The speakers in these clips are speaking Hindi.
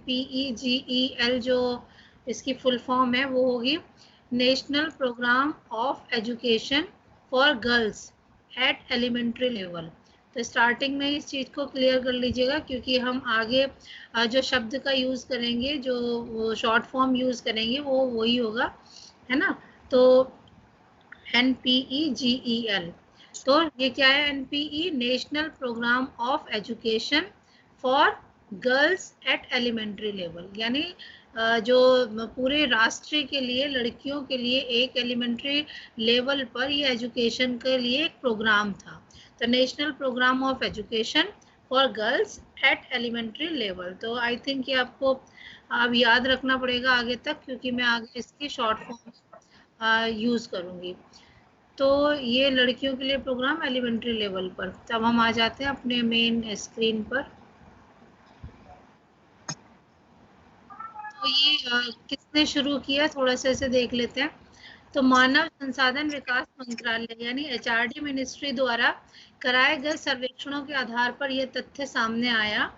NPEGEL जो इसकी फुल फॉर्म है वो होगी National programme of education for girls at elementary level. तो स्टार्टिंग में इस चीज़ को क्लियर कर लीजिएगा, क्योंकि हम आगे जो शब्द का यूज़ करेंगे, जो शॉर्ट फॉर्म यूज़ करेंगे वो वही होगा, है ना। तो NPEGEL, तो ये क्या है? NPE National programme of education for girls at elementary Level, यानी जो पूरे राष्ट्र के लिए लड़कियों के लिए एक एलिमेंट्री लेवल पर ये एजुकेशन के लिए एक प्रोग्राम था। तो national programme of education for girls at elementary level. तो आई थिंक ये आपको अब याद रखना पड़ेगा आगे तक, क्योंकि मैं आगे इसकी शॉर्ट फॉर्म यूज़ करूँगी। तो ये लड़कियों के लिए प्रोग्राम एलिमेंट्री लेवल पर। तब हम आ जाते हैं अपने मेन स्क्रीन पर। तो ये किसने शुरू किया, थोड़ा सा इसे देख लेते हैं। तो मानव संसाधन विकास मंत्रालय यानी HRD मिनिस्ट्री द्वारा कराए गए सर्वेक्षणों के आधार पर यह तथ्य सामने आया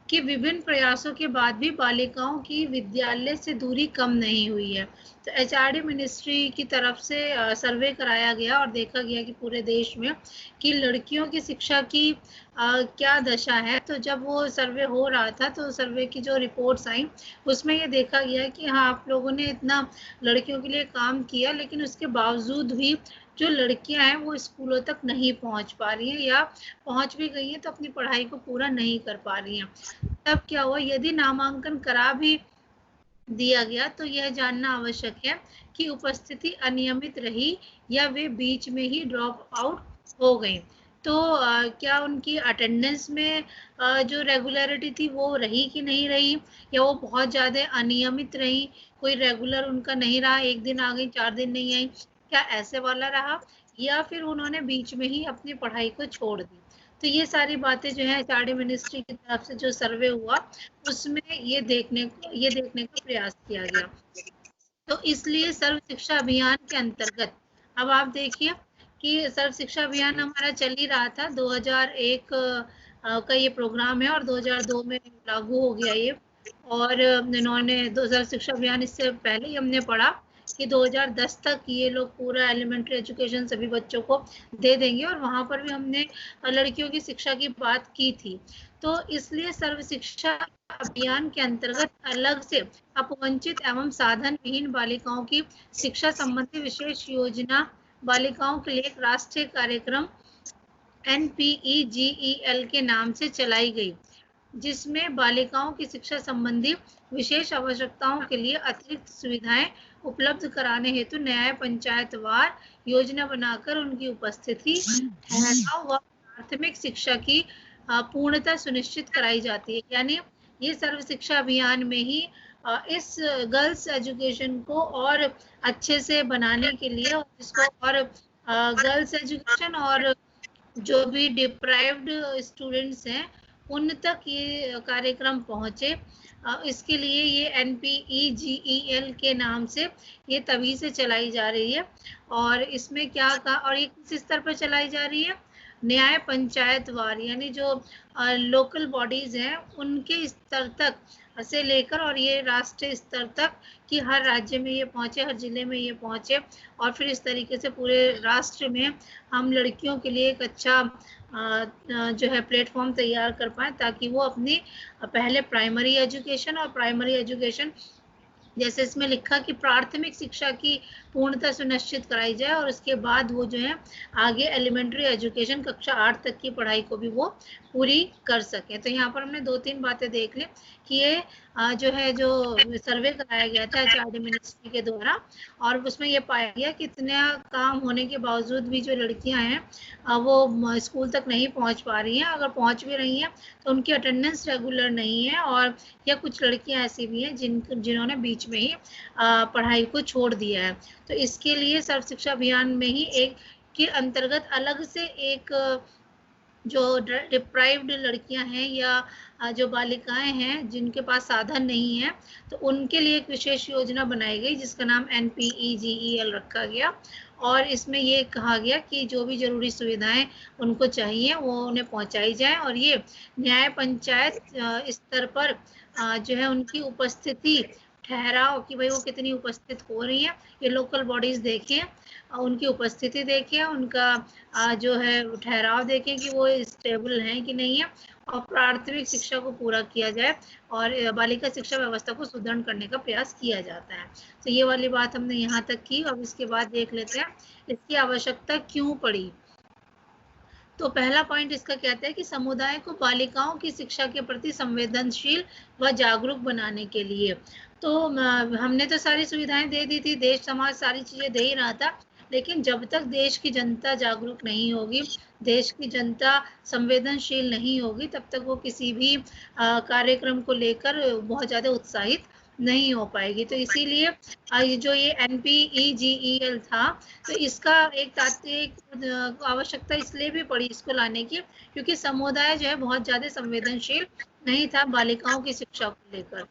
कि विभिन्न प्रयासों के बाद भी बालिकाओं की विद्यालय से दूरी कम नहीं हुई है। तो HRD मिनिस्ट्री की तरफ से सर्वे कराया गया और देखा गया कि पूरे देश में कि लड़कियों की शिक्षा की क्या दशा है। तो जब वो सर्वे हो रहा था तो सर्वे की जो रिपोर्ट्स आई उसमें ये देखा गया कि हाँ, आप लोगों ने इतना लड़कियों के लिए काम किया, लेकिन उसके बावजूद भी जो लड़कियां हैं वो स्कूलों तक नहीं पहुंच पा रही हैं, या पहुंच भी गई हैं तो अपनी पढ़ाई को पूरा नहीं कर पा रही हैं। तब क्या हुआ, यदि नामांकन करा भी दिया गया तो यह जानना आवश्यक है कि उपस्थिति अनियमित रही या वे बीच में ही ड्रॉप आउट हो गई। तो क्या उनकी अटेंडेंस में जो रेगुलरिटी थी वो रही कि नहीं रही, या वो बहुत ज़्यादा अनियमित रही, कोई रेगुलर उनका नहीं रहा, एक दिन आ गई 4 दिन नहीं आई, क्या ऐसे वाला रहा, या फिर उन्होंने बीच में ही अपनी पढ़ाई को छोड़ दी। तो ये सारी बातें जो है HRD मिनिस्ट्री की तरफ से जो सर्वे हुआ उसमें ये देखने का प्रयास किया गया। तो इसलिए सर्व शिक्षा अभियान के अंतर्गत अब आप देखिए कि सर्व शिक्षा अभियान हमारा चल ही रहा था। 2001 का ये प्रोग्राम है और 2002 में लागू हो गया ये। और इन्होंने सर्व शिक्षा अभियान, इससे पहले ही हमने पढ़ा कि 2010 तक ये लोग पूरा एलिमेंट्री एजुकेशन सभी बच्चों को दे देंगे, और वहाँ पर भी हमने लड़कियों की शिक्षा की बात की थी। तो इसलिए सर्व शिक्षा अभियान के अंतर्गत अलग से अपवंचित एवं साधन विहीन बालिकाओं की शिक्षा संबंधी विशेष योजना बालिकाओं के लिए एक राष्ट्रीय कार्यक्रम NPEGEL के नाम से चलाई गई, जिसमें बालिकाओं की शिक्षा संबंधी विशेष आवश्यकताओं के लिए अतिरिक्त सुविधाएं उपलब्ध कराने हेतु न्याय पंचायतवार योजना बनाकर उनकी उपस्थिति व प्राथमिक शिक्षा की पूर्णता सुनिश्चित कराई जाती है। यानी ये सर्व शिक्षा अभियान में ही इस गर्ल्स एजुकेशन को और अच्छे से बनाने के लिए, और इसको और गर्ल्स एजुकेशन और जो भी डिप्राइव्ड स्टूडेंट्स हैं उन तक ये कार्यक्रम पहुंचे, इसके लिए ये NPEGEL के नाम से ये तभी से चलाई जा रही है। और इसमें क्या कहा, और ये किस स्तर पर चलाई जा रही है? न्याय पंचायतवार, यानी जो लोकल बॉडीज हैं उनके स्तर तक से लेकर और ये राष्ट्रीय स्तर तक कि हर राज्य में ये पहुंचे, हर जिले में ये पहुंचे, और फिर इस तरीके से पूरे राष्ट्र में हम लड़कियों के लिए एक अच्छा जो है प्लेटफॉर्म तैयार कर पाए, ताकि वो अपनी पहले प्राइमरी एजुकेशन जैसे इसमें लिखा कि प्राथमिक शिक्षा की पूर्णता सुनिश्चित कराई जाए, और उसके बाद वो जो है आगे एलिमेंट्री एजुकेशन कक्षा 8 तक की पढ़ाई को भी वो पूरी कर सके। तो यहाँ पर हमने 2-3 बातें देख ली कि ये जो सर्वे कराया गया था HRD मिनिस्ट्री के द्वारा, और उसमें ये पाया गया कि इतना काम होने के बावजूद भी जो लड़कियां हैं वो स्कूल तक नहीं पहुंच पा रही हैं। अगर पहुंच भी रही हैं तो उनकी अटेंडेंस रेगुलर नहीं है, और या कुछ लड़कियां ऐसी भी हैं जिन्होंने बीच में ही पढ़ाई को छोड़ दिया है। तो इसके लिए सर्व शिक्षा अभियान में ही एक के अंतर्गत अलग से एक जो डिप्राइव्ड लड़कियां हैं या जो बालिकाएं हैं जिनके पास साधन नहीं है, तो उनके लिए एक विशेष योजना बनाई गई जिसका नाम NPEGEL रखा गया। और इसमें ये कहा गया कि जो भी जरूरी सुविधाएं उनको चाहिए वो उन्हें पहुंचाई जाए, और ये न्याय पंचायत स्तर पर जो है उनकी उपस्थिति ठहराव कि भाई वो कितनी उपस्थित हो रही है, ये लोकल बॉडीज देखें, उनकी उपस्थिति देखें, उनका जो है ठहराव देखें कि वो स्टेबल हैं कि नहीं है, और प्राथमिक शिक्षा को पूरा किया जाए और बालिका शिक्षा व्यवस्था को सुदृढ़ करने का प्रयास किया जाता है। तो ये वाली बात हमने यहाँ तक की। अब इसके बाद देख लेते हैं इसकी आवश्यकता क्यों पड़ी। तो पहला पॉइंट इसका कहता है कि समुदाय को बालिकाओं की शिक्षा के प्रति संवेदनशील व जागरूक बनाने के लिए। तो हमने तो सारी सुविधाएं दे दी थी, देश समाज सारी चीजें दे ही रहा था, लेकिन जब तक देश की जनता जागरूक नहीं होगी, देश की जनता संवेदनशील नहीं होगी, तब तक वो किसी भी कार्यक्रम को लेकर बहुत ज्यादा उत्साहित नहीं हो पाएगी। तो इसीलिए जो ये NPEGEL था, तो इसका एक आवश्यकता इसलिए भी पड़ी इसको लाने की, क्योंकि समुदाय जो है बहुत ज्यादा संवेदनशील नहीं था बालिकाओं की शिक्षा को लेकर।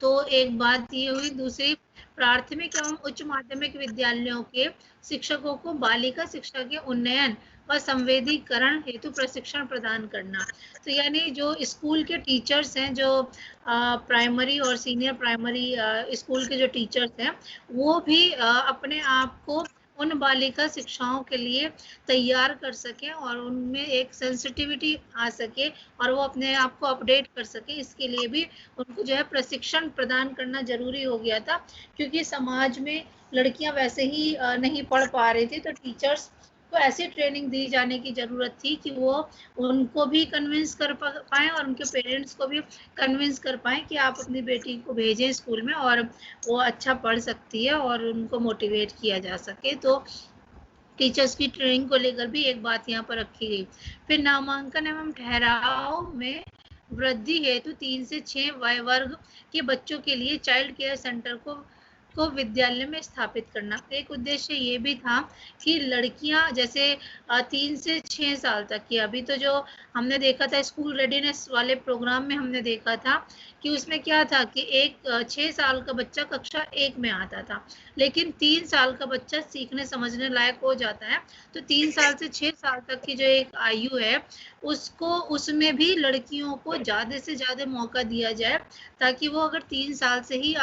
तो एक बात ये हुई। दूसरी, प्राथमिक एवं उच्च माध्यमिक विद्यालयों के शिक्षकों को बालिका शिक्षा के उन्नयन व संवेदीकरण हेतु प्रशिक्षण प्रदान करना। तो यानी जो स्कूल के टीचर्स हैं, जो प्राइमरी और सीनियर प्राइमरी स्कूल के जो टीचर्स हैं, वो भी अपने आप को उन बालिका शिक्षाओं के लिए तैयार कर सकें और उनमें एक सेंसिटिविटी आ सके और वो अपने आप को अपडेट कर सके, इसके लिए भी उनको जो है प्रशिक्षण प्रदान करना जरूरी हो गया था, क्योंकि समाज में लड़कियां वैसे ही नहीं पढ़ पा रही थी। तो टीचर्स को ऐसी ट्रेनिंग दी जाने की जरूरत थी कि वो उनको भी कन्विंस कर पाए और उनके पेरेंट्स को भी कन्विंस कर पाए कि आप अपनी बेटी को भेजें स्कूल में और वो अच्छा पढ़ सकती है, और उनको मोटिवेट किया जा सके। तो टीचर्स की ट्रेनिंग को लेकर भी एक बात यहाँ पर रखी गई। फिर नामांकन एवं ठहराव में वृद्धि हेतु 3 से 6 वय वर्ग के बच्चों के लिए चाइल्ड केयर सेंटर को विद्यालय में स्थापित करना। एक उद्देश्य ये भी था कि लड़कियां जैसे 3 से 6 साल तक की, अभी तो जो हमने देखा था स्कूल रेडीनेस वाले प्रोग्राम में हमने देखा था कि उसमें क्या था कि 6 साल का बच्चा कक्षा 1 में आता था, लेकिन 3 साल का बच्चा सीखने समझने लायक हो जाता है। तो 3 साल से 6 साल तक की जो एक आयु है उसको, उसमें भी लड़कियों को ज्यादा से ज्यादा मौका दिया जाए, ताकि वो अगर 3 साल से ही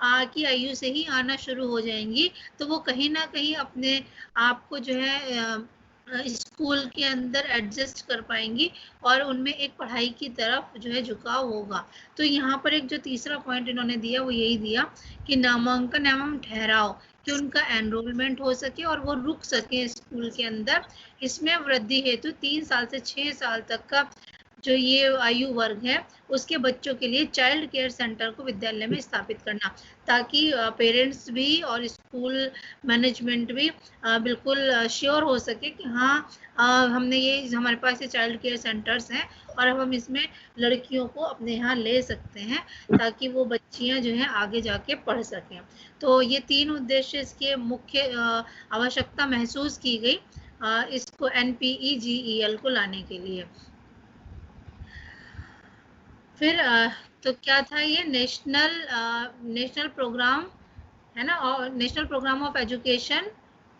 की आयु से ही आना शुरू हो जाएंगी तो वो कहीं ना कहीं अपने आप को जो है स्कूल के अंदर एडजस्ट कर पाएंगी और उनमें एक पढ़ाई की तरफ जो है झुकाव होगा। तो यहाँ पर एक जो तीसरा पॉइंट इन्होंने दिया वो यही दिया कि नामांकन एवं ठहराव कि उनका एनरोलमेंट हो सके और वो रुक सके स्कूल के अंदर। इसमें वृद्धि हेतु 3 साल से 6 साल तक का जो ये आयु वर्ग है उसके बच्चों के लिए चाइल्ड केयर सेंटर को विद्यालय में स्थापित करना, ताकि पेरेंट्स भी और स्कूल मैनेजमेंट भी बिल्कुल श्योर हो सके कि हाँ हमने ये हमारे पास ये चाइल्ड केयर सेंटर्स हैं और अब हम इसमें लड़कियों को अपने यहाँ ले सकते हैं ताकि वो बच्चियाँ जो हैं आगे जाके पढ़ सकें। तो ये 3 उद्देश्य इसके मुख्य आवश्यकता महसूस की गई इसको NPEGEL को लाने के लिए। फिर तो क्या था ये नेशनल प्रोग्राम है ना, और national programme of education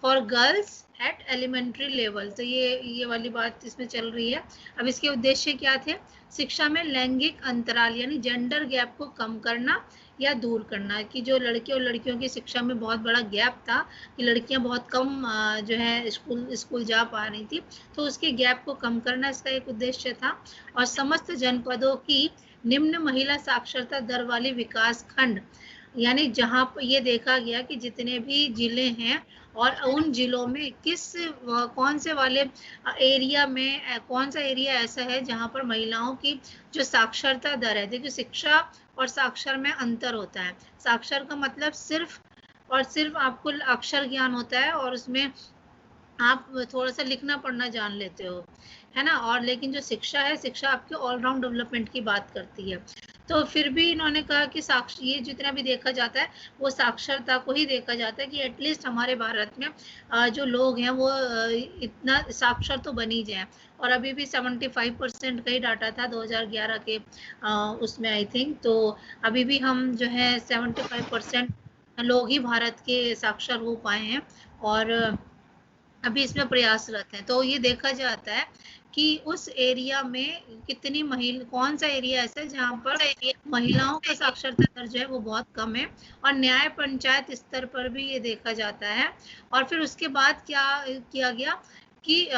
for girls at elementary level. तो ये वाली बात इसमें चल रही है। अब इसके उद्देश्य क्या थे? शिक्षा में लैंगिक अंतराल यानी जेंडर गैप को कम करना या दूर करना, कि जो लड़के और लड़कियों की शिक्षा में बहुत बड़ा गैप था कि लड़कियां बहुत कम जो है स्कूल जा पा रही थी, तो उसके गैप को कम करना इसका एक उद्देश्य था। और समस्त जनपदों की निम्न महिला साक्षरता दर वाली विकास खंड, यानी जहां पर ये देखा गया कि जितने भी जिले हैं और उन जिलों में कौन से वाले एरिया में कौन सा एरिया ऐसा है जहां पर महिलाओं की जो साक्षरता दर है। देखिए शिक्षा और साक्षर में अंतर होता है। साक्षर का मतलब सिर्फ और सिर्फ आपको अक्षर ज्ञान होता है और उसमें आप थोड़ा सा लिखना पढ़ना जान लेते हो, है ना। और लेकिन जो शिक्षा है, शिक्षा आपके ऑलराउंड डेवलपमेंट की बात करती है। तो फिर भी इन्होंने कहा कि ये जितना भी देखा जाता है वो साक्षरता को ही देखा जाता है कि एटलीस्ट हमारे भारत में जो लोग हैं वो इतना साक्षर तो बनी जाए। और अभी भी 75% का ही डाटा था 2011 के उसमें आई थिंक। तो अभी भी हम जो है 75% लोग ही भारत के साक्षर हो पाए हैं और अभी इसमें प्रयासरत हैं। तो ये देखा जाता है कि उस एरिया में कितनी कौन सा एरिया ऐसा है जहाँ पर महिलाओं का साक्षरता दर जो है वो बहुत कम है। और न्याय पंचायत स्तर पर भी ये देखा जाता है। और फिर उसके बाद क्या किया गया कि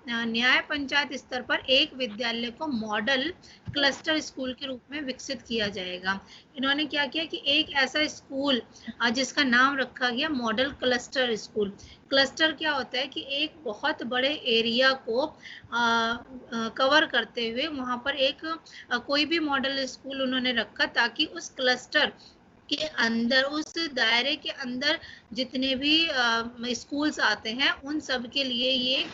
न्याय पंचायत स्तर पर एक विद्यालय को मॉडल क्लस्टर स्कूल के रूप में विकसित किया जाएगा। इन्होंने क्या किया कि एक ऐसा स्कूल जिसका नाम रखा गया मॉडल क्लस्टर स्कूल। क्लस्टर क्या होता है कि एक बहुत बड़े एरिया को कवर करते हुए वहां पर एक कोई भी मॉडल स्कूल उन्होंने रखा ताकि उस क्लस्टर के अंदर, उस दायरे के अंदर जितने भी स्कूल्स आते हैं उन सब के लिए ये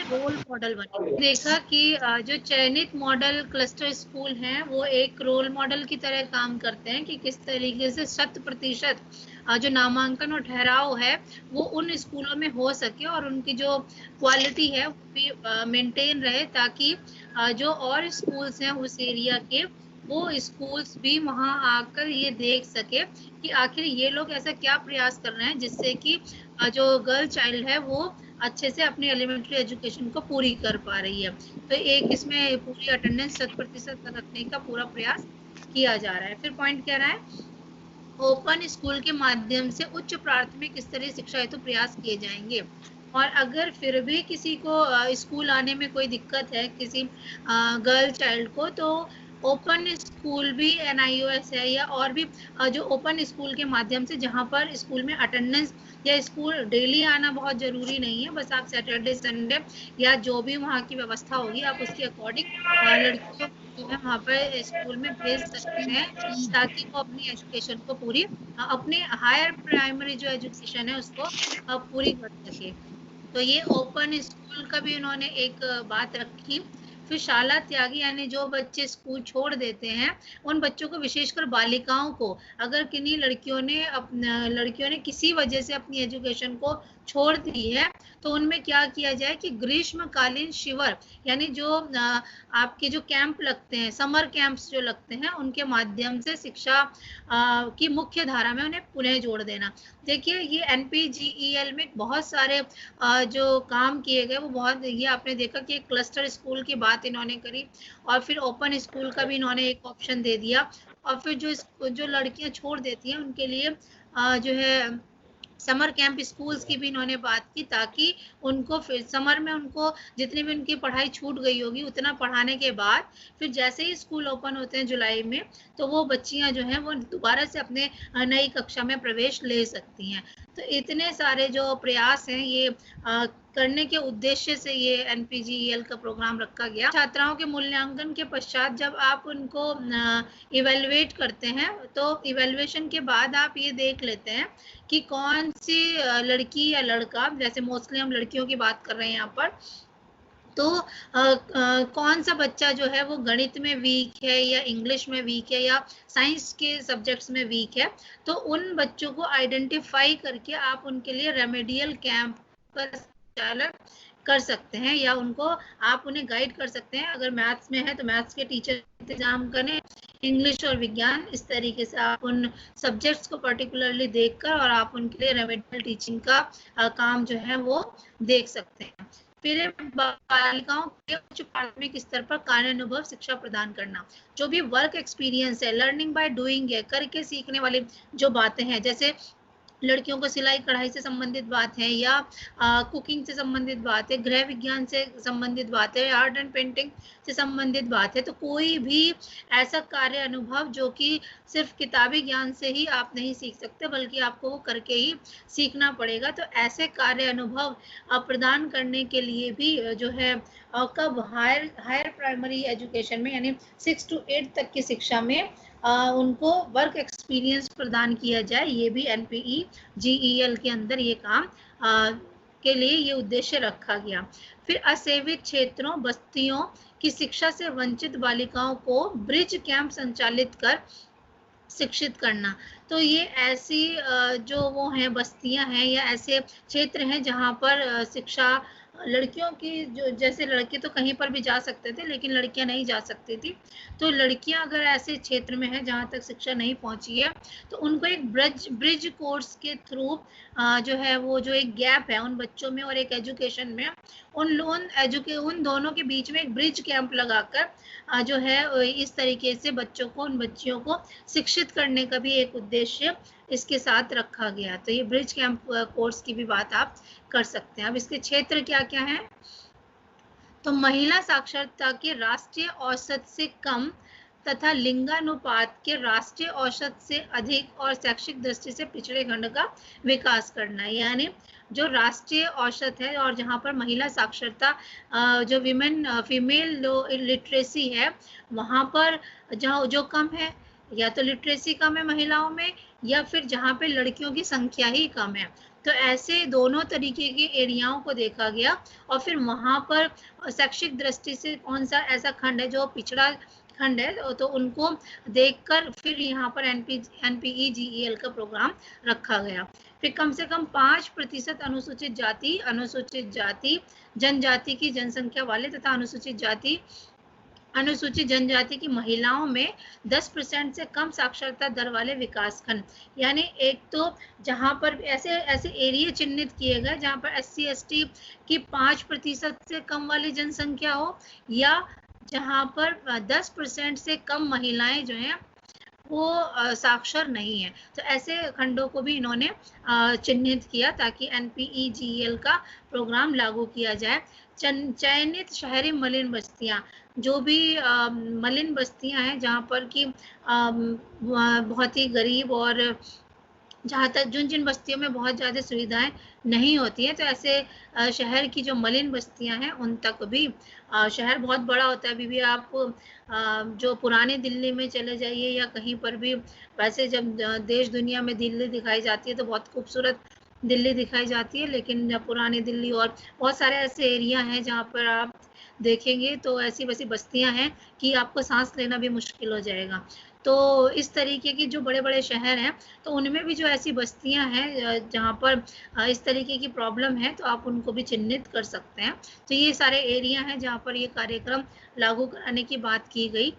रोल मॉडल बने। देखा कि जो चयनित मॉडल क्लस्टर स्कूल हैं वो एक रोल मॉडल की तरह काम करते हैं कि किस तरीके से 100% जो नामांकन और ठहराव है वो उन स्कूलों में हो सके और उनकी जो क्वालिटी है वो भी मेंटेन रहे, ताकि जो और स्कूल्स हैं उस एरिया के वो स्कूल्स भी वहां आकर ये देख सके कि आखिर ये लोग ऐसा क्या प्रयास कर रहे हैं जिससे कि जो गर्ल चाइल्ड है वो अच्छे से अपनी एलिमेंट्री एजुकेशन को पूरी कर पा रही है। तो एक इसमें पूरी अटेंडेंस 100% रखने का पूरा प्रयास किया जा रहा है। फिर पॉइंट क्या रहा है, ओपन स्कूल के माध्यम से उच्च प्राथमिक स्तरीय शिक्षा हेतु प्रयास किए जाएंगे। और अगर फिर भी किसी को स्कूल आने में कोई दिक्कत है किसी गर्ल चाइल्ड को, तो ओपन स्कूल भी NIOS है या और भी जो ओपन स्कूल के माध्यम से जहाँ पर स्कूल में अटेंडेंस या स्कूल डेली आना बहुत जरूरी नहीं है, बस आप सैटरडे संडे या जो भी वहाँ की व्यवस्था होगी आप उसके अकॉर्डिंग लड़कियों जो है वहाँ पर स्कूल में भेज सकते हैं ताकि वो अपनी एजुकेशन को पूरी अपने हायर प्राइमरी जो एजुकेशन है उसको पूरी कर सके। तो ये ओपन स्कूल का भी उन्होंने एक बात रखी। फिर शाला त्यागी यानी जो बच्चे स्कूल छोड़ देते हैं उन बच्चों को, विशेषकर बालिकाओं को, अगर किन्हीं लड़कियों ने किसी वजह से अपनी एजुकेशन को छोड़ दी है तो उनमें क्या किया जाए कि ग्रीष्मकालीन शिविर यानी जो आपके जो कैंप लगते हैं, समर कैंप्स जो लगते हैं, उनके माध्यम से शिक्षा की मुख्य धारा में उन्हें पुनः जोड़ देना। देखिए ये NPGEL में बहुत सारे जो काम किए गए वो बहुत, ये आपने देखा कि एक क्लस्टर स्कूल की बात इन्होंने करी और फिर ओपन स्कूल का भी इन्होंने एक ऑप्शन दे दिया। और फिर जो लड़कियां छोड़ देती हैं उनके लिए जो है समर कैंप स्कूल्स की भी इन्होंने बात की, ताकि उनको फिर समर में उनको जितनी भी उनकी पढ़ाई छूट गई होगी उतना पढ़ाने के बाद फिर जैसे ही स्कूल ओपन होते हैं जुलाई में, तो वो बच्चियां जो हैं वो दोबारा से अपने नई कक्षा में प्रवेश ले सकती हैं। तो इतने सारे जो प्रयास हैं ये करने के उद्देश्य से ये NPGEL का प्रोग्राम रखा गया। छात्राओं के मूल्यांकन के पश्चात जब आप उनको इवेलुएट करते हैं तो इवेलुएशन के बाद आप ये देख लेते हैं कि कौन सी लड़की या लड़का, जैसे मोस्टली हम लड़कियों की बात कर रहे हैं यहाँ पर, तो कौन सा बच्चा जो है वो गणित में वीक है या इंग्लिश में वीक है या साइंस के सब्जेक्ट्स में वीक है, तो उन बच्चों को आइडेंटिफाई करके आप उनके लिए रेमेडियल कैंप का संचालन कर सकते हैं या आप उन्हें गाइड कर सकते हैं। अगर मैथ्स में है तो मैथ्स के टीचर इंतजाम करें, इंग्लिश और विज्ञान, इस तरीके से आप उन सब्जेक्ट्स को पर्टिकुलरली देखकर और आप उनके लिए रेमेडियल टीचिंग का काम जो है वो देख सकते हैं। फिर बालिकाओं के उच्च प्राथमिक स्तर पर कार्यानुभव शिक्षा प्रदान करना, जो भी वर्क एक्सपीरियंस है, लर्निंग बाय डूइंग है, करके सीखने वाली जो बातें हैं, जैसे लड़कियों को सिलाई कढ़ाई से संबंधित बात है या कुकिंग से संबंधित बात है, गृह विज्ञान से संबंधित बात है, आर्ट एंड पेंटिंग से संबंधित बात है, तो कोई भी ऐसा कार्य अनुभव जो कि सिर्फ किताबी ज्ञान से ही आप नहीं सीख सकते बल्कि आपको वो करके ही सीखना पड़ेगा। तो ऐसे कार्य अनुभव प्रदान करने के लिए भी जो है कब हायर प्राइमरी एजुकेशन में यानी 6 to 8 तक की शिक्षा में उनको वर्क एक्सपीरियंस प्रदान किया जाए, ये भी NPGEL के अंदर ये काम के लिए ये उद्देश्य रखा गया। फिर असेवित क्षेत्रों, बस्तियों की शिक्षा से वंचित बालिकाओं को ब्रिज कैंप संचालित कर शिक्षित करना। तो ये ऐसी जो वो हैं बस्तियां हैं या ऐसे क्षेत्र हैं जहाँ पर शिक्षा लड़कियों की, जो जैसे लड़के तो कहीं पर भी जा सकते थे लेकिन लड़कियां नहीं जा सकती थी, तो लड़कियां अगर ऐसे क्षेत्र में हैं जहाँ तक शिक्षा नहीं पहुंची है तो उनको एक ब्रिज कोर्स के थ्रू जो है वो जो एक गैप है उन बच्चों में और एक एजुकेशन में, उन दोनों के बीच में एक ब्रिज कैंप लगाकर जो है इस तरीके से बच्चों को, उन बच्चियों को शिक्षित करने का भी एक उद्देश्य इसके साथ रखा गया। तो ये ब्रिज कैंप कोर्स की भी बात आप कर सकते हैं। अब इसके क्षेत्र क्या क्या हैं, तो महिला साक्षरता के राष्ट्रीय औसत से कम तथा लिंगानुपात के राष्ट्रीय औसत से अधिक और शैक्षिक दृष्टि से पिछड़े खंड का विकास करना। यानी जो राष्ट्रीय औसत है और जहाँ पर महिला साक्षरता जो फीमेल लिटरेसी है वहाँ पर जहाँ जो कम है, या तो लिटरेसी कम है महिलाओं में या फिर जहाँ पे लड़कियों की संख्या ही कम है, तो ऐसे दोनों तरीके के एरियाओं को देखा गया और फिर वहाँ पर शैक्षिक दृष्टि से कौन सा ऐसा खंड है जो पिछड़ा खंड है तो उनको देखकर फिर यहाँ पर NPEGEL का प्रोग्राम रखा गया। फिर कम से कम 5% अनुसूचित जाति जनजाति की जनसंख्या वाले तथा अनुसूचित जनजाति की महिलाओं में 10% से कम साक्षरता दर वाले विकास खंड। यानी एक तो जहां पर ऐसे एरिया चिन्हित किए गए जहां पर SC ST की 5% से कम वाली जनसंख्या हो, या जहां पर 10% से कम महिलाएं जो हैं वो साक्षर नहीं है, तो ऐसे खंडों को भी इन्होंने चिन्हित किया ताकि NPEGEL का प्रोग्राम लागू किया जाए। चयनित शहरी मलिन बस्तियां, जो भी मलिन बस्तियां हैं जहाँ पर कि बहुत ही गरीब और जहाँ तक जिन बस्तियों में बहुत ज़्यादा सुविधाएं नहीं होती हैं, तो ऐसे शहर की जो मलिन बस्तियां हैं उन तक भी, शहर बहुत बड़ा होता है, अभी भी आप जो पुरानी दिल्ली में चले जाइए या कहीं पर भी, वैसे जब देश दुनिया में दिल्ली दिखाई जाती है तो बहुत खूबसूरत दिल्ली दिखाई जाती है, लेकिन पुरानी दिल्ली और बहुत सारे ऐसे एरिया हैं जहाँ पर आप देखेंगे तो ऐसी वैसी बस्तियां हैं कि आपको सांस लेना भी मुश्किल हो जाएगा। तो इस तरीके के जो बड़े बड़े शहर हैं तो उनमें भी जो ऐसी बस्तियां हैं जहाँ पर इस तरीके की प्रॉब्लम है तो आप उनको भी चिन्हित कर सकते हैं। तो ये सारे एरिया हैं जहाँ पर ये कार्यक्रम लागू कराने की बात की गई।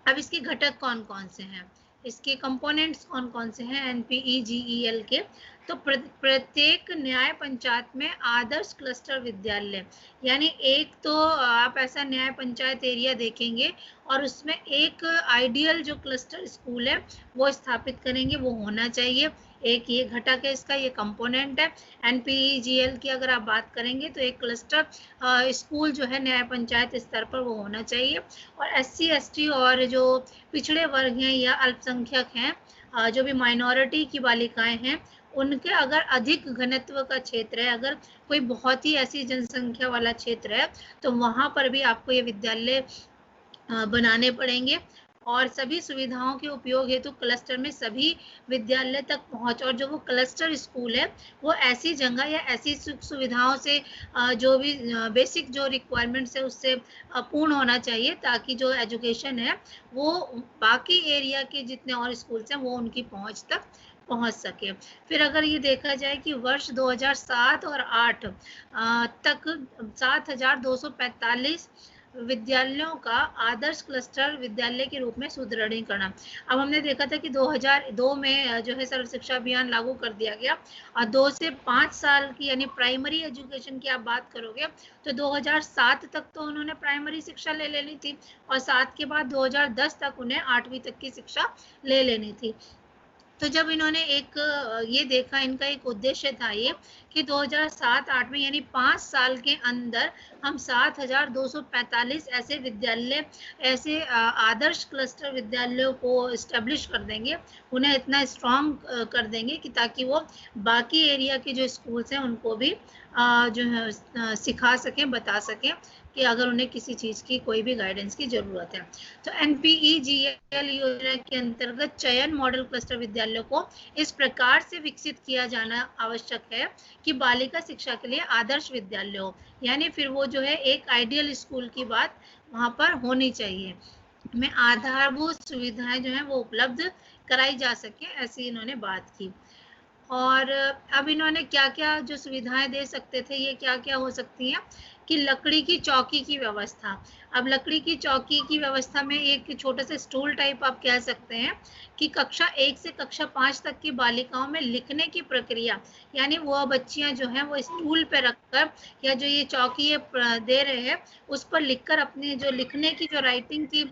अब इसके घटक कौन कौन से हैं, इसके कंपोनेंट्स कौन कौन से हैं NPEGEL के, तो प्रत्येक न्याय पंचायत में आदर्श क्लस्टर विद्यालय, यानी एक तो आप ऐसा न्याय पंचायत एरिया देखेंगे और उसमें एक आइडियल जो क्लस्टर स्कूल है वो स्थापित करेंगे, वो होना चाहिए। एक ये घटक है इसका, ये कंपोनेंट है। NPEGEL की अगर आप बात करेंगे तो एक क्लस्टर स्कूल जो है न्याय पंचायत स्तर पर वो होना चाहिए। और SC ST और जो पिछड़े वर्ग हैं या अल्पसंख्यक हैं, जो भी माइनॉरिटी की बालिकाएं हैं, उनके अगर अधिक घनत्व का क्षेत्र है, अगर कोई बहुत ही ऐसी जनसंख्या वाला क्षेत्र है तो वहां पर भी आपको ये विद्यालय बनाने पड़ेंगे। और सभी सुविधाओं के उपयोग हेतु तो क्लस्टर में सभी विद्यालय तक पहुंच, और जो वो क्लस्टर स्कूल है वो ऐसी जगह या ऐसी सुविधाओं से जो भी बेसिक जो रिक्वायरमेंट्स है उससे पूर्ण होना चाहिए ताकि जो एजुकेशन है वो बाकी एरिया के जितने और स्कूल्स हैं वो उनकी पहुंच तक पहुंच सके। फिर अगर ये देखा जाए कि वर्ष 2007 और 8 तक 7,245 विद्यालयों का आदर्श क्लस्टर विद्यालय के रूप में सुदृढ़ीकरण। अब हमने देखा था कि 2002 में जो है सर्व शिक्षा अभियान लागू कर दिया गया, और 2 से 5 साल की यानी प्राइमरी एजुकेशन की आप बात करोगे तो 2007 तक तो उन्होंने प्राइमरी शिक्षा ले लेनी थी और 7 के बाद 2010 तक उन्हें 8वीं तक की शिक्षा ले लेनी थी। तो जब इन्होंने एक ये देखा, इनका एक उद्देश्य था ये कि 2007-8 में यानी 5 साल के अंदर हम 7,245 ऐसे विद्यालय, ऐसे आदर्श क्लस्टर विद्यालयों को इस्टेब्लिश कर देंगे, उन्हें इतना स्ट्रॉन्ग कर देंगे कि ताकि वो बाकी एरिया के जो स्कूल्स हैं उनको भी जो है सिखा सकें, बता सकें कि अगर उन्हें किसी चीज़ की कोई भी गाइडेंस की ज़रूरत है। तो NPEGL योजना के अंतर्गत चयन मॉडल क्लस्टर विद्यालयों को इस प्रकार से विकसित किया जाना आवश्यक है कि बालिका शिक्षा के लिए आदर्श विद्यालय हो, यानी फिर वो जो है एक आइडियल स्कूल की बात वहाँ पर होनी चाहिए, में आधारभूत सुविधाएं जो है वो उपलब्ध कराई जा सके, ऐसी इन्होंने बात की। और अब इन्होंने क्या क्या जो सुविधाएं दे सकते थे, ये क्या क्या हो सकती हैं कि लकड़ी की चौकी की व्यवस्था। अब लकड़ी की चौकी की व्यवस्था में एक छोटा सा स्टूल टाइप आप कह सकते हैं कि कक्षा 1 से कक्षा 5 तक की बालिकाओं में लिखने की प्रक्रिया, यानी वो बच्चियां जो हैं वो स्टूल पे रखकर या जो ये चौकी दे रहे हैं उस पर लिखकर अपने जो लिखने की जो राइटिंग की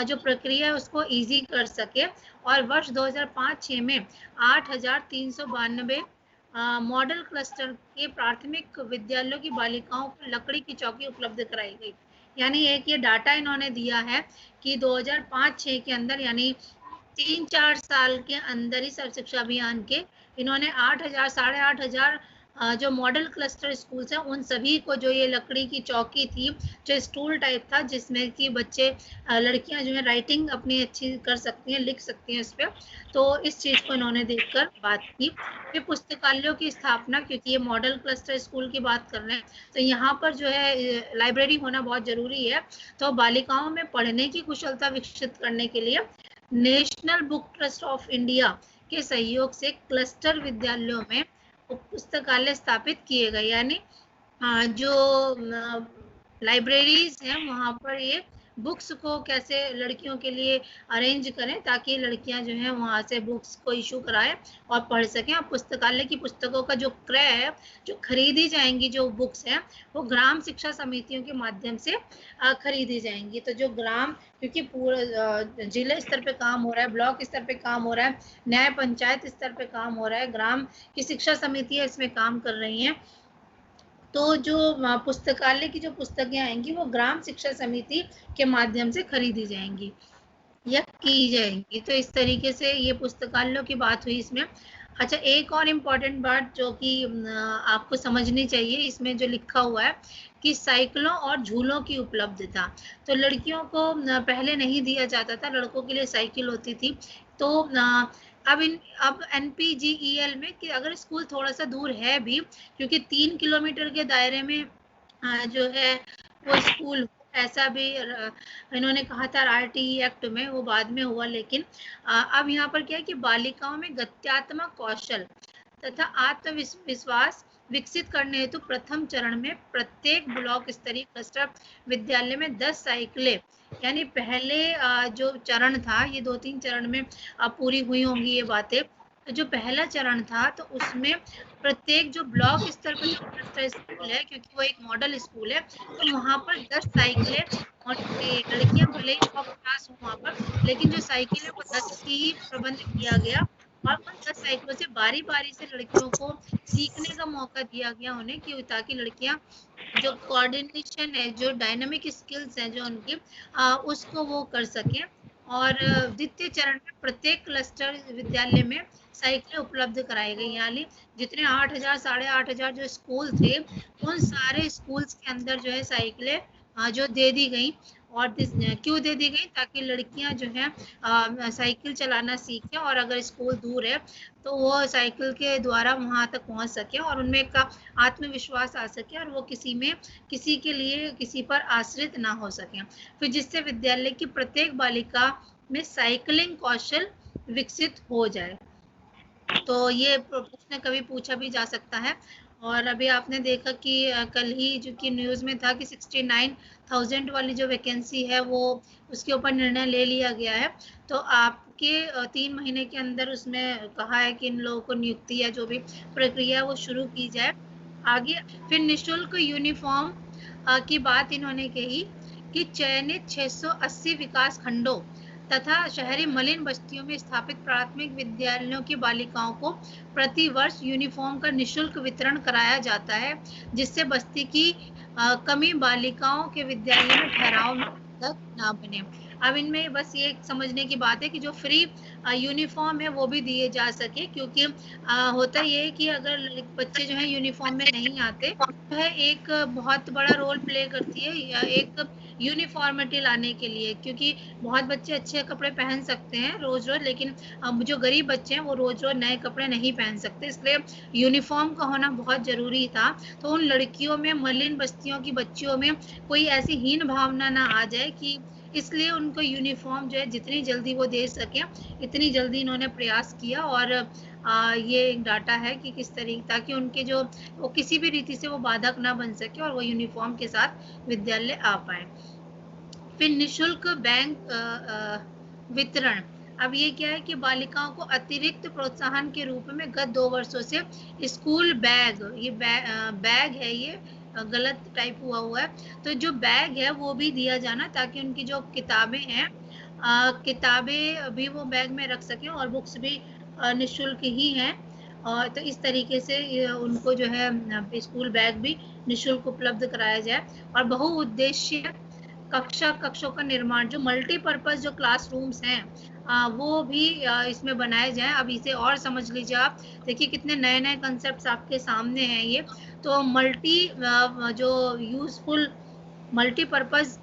जो प्रक्रिया है उसको इजी कर सके। और वर्ष 2005-6 में 8,392 मॉडल क्लस्टर के प्राथमिक विद्यालयों की बालिकाओं को लकड़ी की चौकी उपलब्ध कराई गई। यानी एक ये डाटा इन्होंने दिया है कि 2005-6 के अंदर, यानी 3-4 साल के अंदर ही सर्व शिक्षा अभियान के इन्होंने 8,000 8,500 जो मॉडल क्लस्टर स्कूल्स हैं उन सभी को जो ये लकड़ी की चौकी थी, जो स्टूल टाइप था जिसमें कि बच्चे लड़कियां जो है राइटिंग अपनी अच्छी कर सकती हैं, लिख सकती हैं इस पर, तो इस चीज़ को इन्होंने देखकर बात की। फिर पुस्तकालयों की स्थापना, क्योंकि ये मॉडल क्लस्टर स्कूल की बात कर रहे हैं तो यहाँ पर जो है लाइब्रेरी होना बहुत ज़रूरी है। तो बालिकाओं में पढ़ने की कुशलता विकसित करने के लिए national book trust of India के सहयोग से क्लस्टर विद्यालयों में पुस्तकालय स्थापित किए गए, यानी जो लाइब्रेरीज हैं वहाँ पर ये बुक्स को कैसे लड़कियों के लिए अरेंज करें ताकि लड़कियां जो हैं वहाँ से बुक्स को इशू कराएं और पढ़ सकें। और पुस्तकालय की पुस्तकों का जो क्रय है, जो खरीदी जाएंगी जो बुक्स हैं, वो ग्राम शिक्षा समितियों के माध्यम से खरीदी जाएंगी। तो जो ग्राम, क्योंकि पूरा जिले स्तर पे काम हो रहा है, ब्लॉक स्तर पे काम हो रहा है, न्याय पंचायत स्तर पे काम हो रहा है, ग्राम की शिक्षा समितियाँ इसमें काम कर रही हैं, तो जो पुस्तकालय की जो पुस्तकें आएंगी वो ग्राम शिक्षा समिति के माध्यम से खरीदी जाएंगी या की जाएंगी। तो इस तरीके से ये पुस्तकालयों की बात हुई इसमें। अच्छा, एक और इम्पॉर्टेंट बात जो कि आपको समझनी चाहिए, इसमें जो लिखा हुआ है कि साइकिलों और झूलों की उपलब्धता, तो लड़कियों को पहले नहीं दिया जाता था, लड़कों के लिए साइकिल होती थी। तो अब NPGEL में कि अगर स्कूल थोड़ा सा दूर है भी, क्योंकि 3 किलोमीटर के दायरे में जो है वो स्कूल, ऐसा भी इन्होंने कहा था RTE एक्ट में, वो बाद में हुआ, लेकिन अब यहाँ पर क्या है कि बालिकाओं में गत्यात्मक कौशल तथा आत्मविश्वास विकसित करने हेतु प्रथम चरण में प्रत्येक ब्लॉक स्तरीय क्लस्टर विद्यालय में 10 साइकिलें, यानी पहले जो चरण था, ये 2-3 चरण में पूरी हुई होंगी ये बातें, तो जो पहला चरण था तो उसमें प्रत्येक जो ब्लॉक स्तर पर जो क्लस्टर स्कूल है, क्योंकि वो एक मॉडल स्कूल है, तो वहाँ पर 10 साइकिलें, और लड़कियां भले ही 150 हो वहाँ पर, लेकिन जो साइकिल है वो 10 की ही प्रबंध किया गया। और उन 10 साइकिलों से बारी बारी से लड़कियों को सीखने का मौका दिया गया उन्हें, कि ताकि लड़कियां जो कोऑर्डिनेशन है, जो डायनामिक स्किल्स हैं जो उनकी, उसको वो कर सकें। और द्वितीय चरण में प्रत्येक क्लस्टर विद्यालय में साइकिलें उपलब्ध कराई गई, यानी जितने 8,000 8,500 जो स्कूल थे उन सारे स्कूल्स के अंदर जो है साइकिलें जो दे दी गई। और क्यों दे दी गई? ताकि लड़कियां जो है साइकिल चलाना सीखें, और अगर स्कूल दूर है तो वो साइकिल के द्वारा वहां तक पहुंच सके और उनमें का आत्मविश्वास आ सके, और वो किसी के लिए किसी पर आश्रित ना हो सके, फिर जिससे विद्यालय की प्रत्येक बालिका में साइकिलिंग कौशल विकसित हो जाए। तो ये प्रश्न कभी पूछा भी जा सकता है। और अभी आपने देखा कि कल ही जो कि न्यूज़ में था कि 69,000 वाली जो वैकेंसी है वो उसके ऊपर निर्णय ले लिया गया है। तो आपके 3 महीने के अंदर उसमें कहा है कि इन लोगों को नियुक्ति या जो भी प्रक्रिया वो शुरू की जाए आगे। फिर निःशुल्क यूनिफॉर्म की बात इन्होंने कही कि चयनित 680 विकास खंडों तथा शहरी मलिन बस्तियों में स्थापित प्राथमिक विद्यालयों की बालिकाओं को प्रति वर्ष यूनिफॉर्म का निःशुल्क वितरण कराया जाता है, जिससे बस्ती की कमी बालिकाओं के विद्यालय में ठहराव में बाधक ना बने। अब इनमें बस ये समझने की बात है कि जो फ्री यूनिफॉर्म है वो भी दिए जा सके, क्योंकि होता ये है कि अगर बच्चे जो है यूनिफॉर्म में नहीं आते, जो है एक बहुत बड़ा रोल प्ले करती है एक यूनिफॉर्मिटी लाने के लिए, क्योंकि बहुत बच्चे अच्छे कपड़े पहन सकते हैं रोज रोज, लेकिन जो गरीब बच्चे हैं वो रोज रोज नए कपड़े नहीं पहन सकते, इसलिए यूनिफॉर्म का होना बहुत जरूरी था। तो उन लड़कियों में, मलिन बस्तियों की बच्चियों में कोई ऐसी हीन भावना ना आ जाए, कि इसलिए उनको यूनिफॉर्म जो है जितनी जल्दी वो दे सके इतनी जल्दी इन्होंने प्रयास किया। और ये एक डाटा है कि किस तरीके, ताकि उनके जो वो किसी भी रीति से वो बाधक ना बन सके और वो यूनिफॉर्म के साथ विद्यालय आ पाए। फिर निशुल्क बैंक वितरण। अब ये क्या है कि बालिकाओं को अतिरिक्त प्रोत्साहन के रूप में गत 2 वर्षों से स्कूल बैग, ये बैग है, ये गलत टाइप हुआ है, तो जो बैग है वो भी दिया जाना, ताकि उनकी जो किताबें हैं किताबें भी वो बैग में रख सकें और बुक्स भी निःशुल्क ही हैं। और तो इस तरीके से उनको जो है स्कूल बैग भी निःशुल्क उपलब्ध कराया जाए। और बहुउद्देशीय कक्षों का निर्माण, जो मल्टीपर्पज जो क्लासरूम्स हैं वो भी इसमें बनाए जाएं। अब इसे और समझ लीजिए आप, देखिए कितने नए नए कंसेप्ट्स आपके सामने हैं ये। तो जो यूजफुल मल्टीपर्पज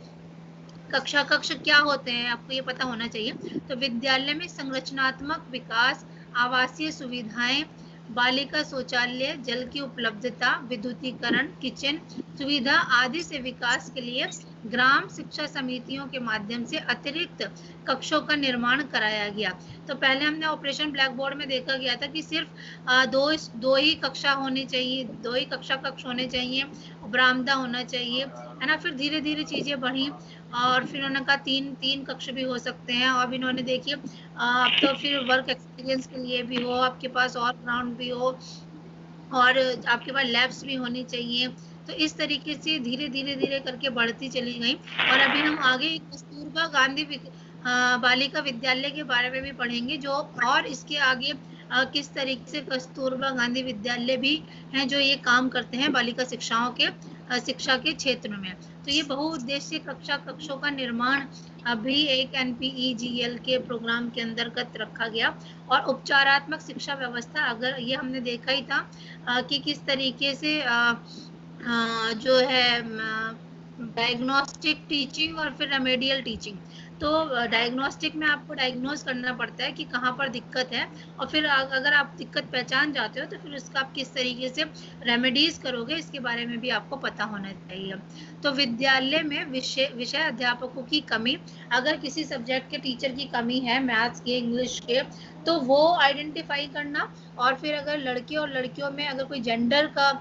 कक्ष क्या होते हैं आपको ये पता होना चाहिए। तो विद्यालय में संरचनात्मक विकास, आवासीय सुविधाएं, बालिका शौचालय, जल की उपलब्धता, विद्युतीकरण, किचन सुविधा आदि से विकास के लिए ग्राम शिक्षा समितियों के माध्यम से अतिरिक्त कक्षों का निर्माण कराया गया। तो पहले हमने ऑपरेशन ब्लैक बोर्ड में देखा गया था कि सिर्फ दो ही कक्षा होनी चाहिए, 2 ही कक्ष होने चाहिए, बरामदा होना चाहिए, है ना। फिर धीरे धीरे चीजें बढ़ी और फिर उन्होंने कहा 3 कक्ष भी हो सकते हैं। अब इन्होंने देखिए अब तो फिर वर्क एक्सपीरियंस के लिए भी हो, आपके पास और ग्राउंड भी हो और आपके पास लैब्स भी होनी चाहिए। तो इस तरीके से धीरे धीरे करके बढ़ती चली गई। और अभी हम आगे कस्तूरबा गांधी बालिका विद्यालय के बारे में भी पढ़ेंगे, जो और इसके आगे किस तरीके से कस्तूरबा गांधी विद्यालय भी हैं जो ये काम करते हैं बालिका शिक्षा के क्षेत्र में। तो ये बहुउद्देशीय कक्षों का निर्माण अभी एक NPEGL के प्रोग्राम के अंतर्गत रखा गया। और उपचारात्मक शिक्षा व्यवस्था, अगर ये हमने देखा ही था कि किस तरीके से जो है डायग्नोस्टिक टीचिंग और फिर रेमेडियल टीचिंग। तो डायग्नोस्टिक में आपको डायग्नोज करना पड़ता है कि कहाँ पर दिक्कत है, और फिर अगर आप दिक्कत पहचान जाते हो तो फिर उसका आप किस तरीके से रेमेडीज करोगे, इसके बारे में भी आपको पता होना चाहिए। तो विद्यालय में विषय अध्यापकों की कमी, अगर किसी सब्जेक्ट के टीचर की कमी है, मैथ्स के, इंग्लिश के, तो वो आइडेंटिफाई करना। और फिर अगर लड़के और लड़कियों में अगर कोई जेंडर का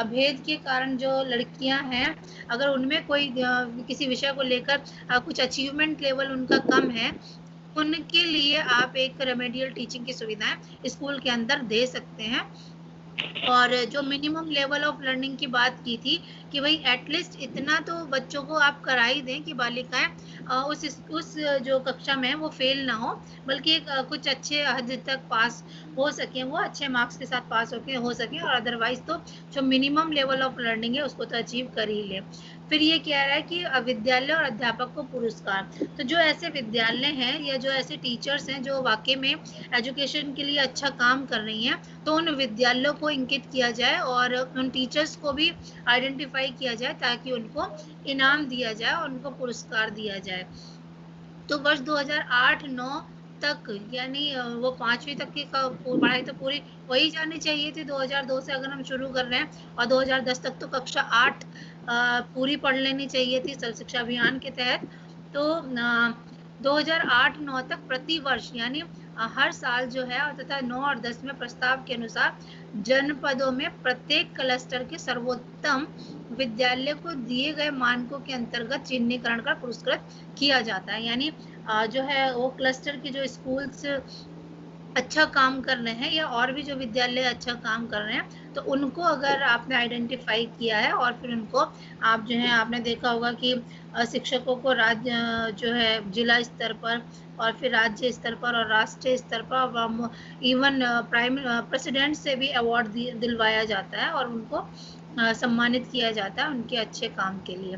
भेद के कारण जो लड़कियां हैं, अगर उनमें कोई किसी विषय को लेकर कुछ अचीवमेंट लेवल उनका कम है, उनके लिए आप एक रेमेडियल टीचिंग की सुविधाएं स्कूल के अंदर दे सकते हैं। और जो मिनिमम लेवल ऑफ लर्निंग की बात की थी कि भाई एटलीस्ट इतना तो बच्चों को आप करा ही दें कि बालिकाएं उस जो कक्षा में वो फेल ना हो, बल्कि कुछ अच्छे हद तक पास हो सके, वो अच्छे मार्क्स के साथ पास हो सके, और अदरवाइज तो जो मिनिमम लेवल ऑफ लर्निंग है उसको तो अचीव कर ही ले। फिर ये कह रहा है कि विद्यालय और अध्यापक को पुरस्कार। तो जो ऐसे विद्यालय हैं या जो ऐसे टीचर्स हैं जो वाकई में एजुकेशन के लिए अच्छा काम कर रही हैं, तो उन विद्यालयों को इंगित किया जाए और उन टीचर्स को भी आइडेंटिफाई किया जाए, ताकि उनको इनाम दिया जाए और उनको पुरस्कार दिया जाए। तो वर्ष 2008-9 तक, यानी वो 5वीं तक की पढ़ाई तो पूरी हो ही जानी चाहिए थी 2002 से, अगर हम शुरू कर रहे हैं, और 2010 तक तो कक्षा 8 पूरी पढ़ लेनी चाहिए थी सर्व शिक्षा अभियान के तहत। तो 2008-9 तक प्रति वर्ष, यानी हर साल जो है, और तथा 9 और 10 में प्रस्ताव के अनुसार जनपदों में प्रत्येक क्लस्टर के सर्वोत्तम विद्यालय को दिए गए मानकों के अंतर्गत चिन्हीकरण कर पुरस्कृत किया जाता है। यानी जो है वो क्लस्टर के जो स्कूल्स अच्छा काम कर रहे हैं या और भी जो विद्यालय अच्छा काम कर रहे हैं, तो उनको अगर आपने आइडेंटिफाई किया है और फिर उनको आप जो है, आपने देखा होगा कि शिक्षकों को राज्य जो है जिला स्तर पर और फिर राज्य स्तर पर और राष्ट्रीय स्तर पर इवन प्रेसिडेंट से भी अवार्ड दिलवाया जाता है और उनको सम्मानित किया जाता है उनके अच्छे काम के लिए।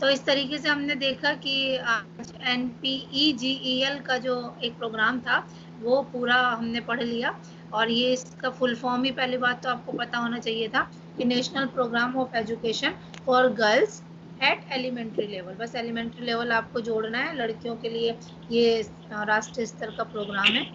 तो इस तरीके से हमने देखा कि आज NPEGEL का जो एक प्रोग्राम था वो पूरा हमने पढ़ लिया, और ये इसका फुल फॉर्म ही पहली बात तो आपको पता होना चाहिए था कि national programme of education for girls at elementary level. बस एलिमेंट्री लेवल आपको जोड़ना है, लड़कियों के लिए ये राष्ट्रीय स्तर का प्रोग्राम है।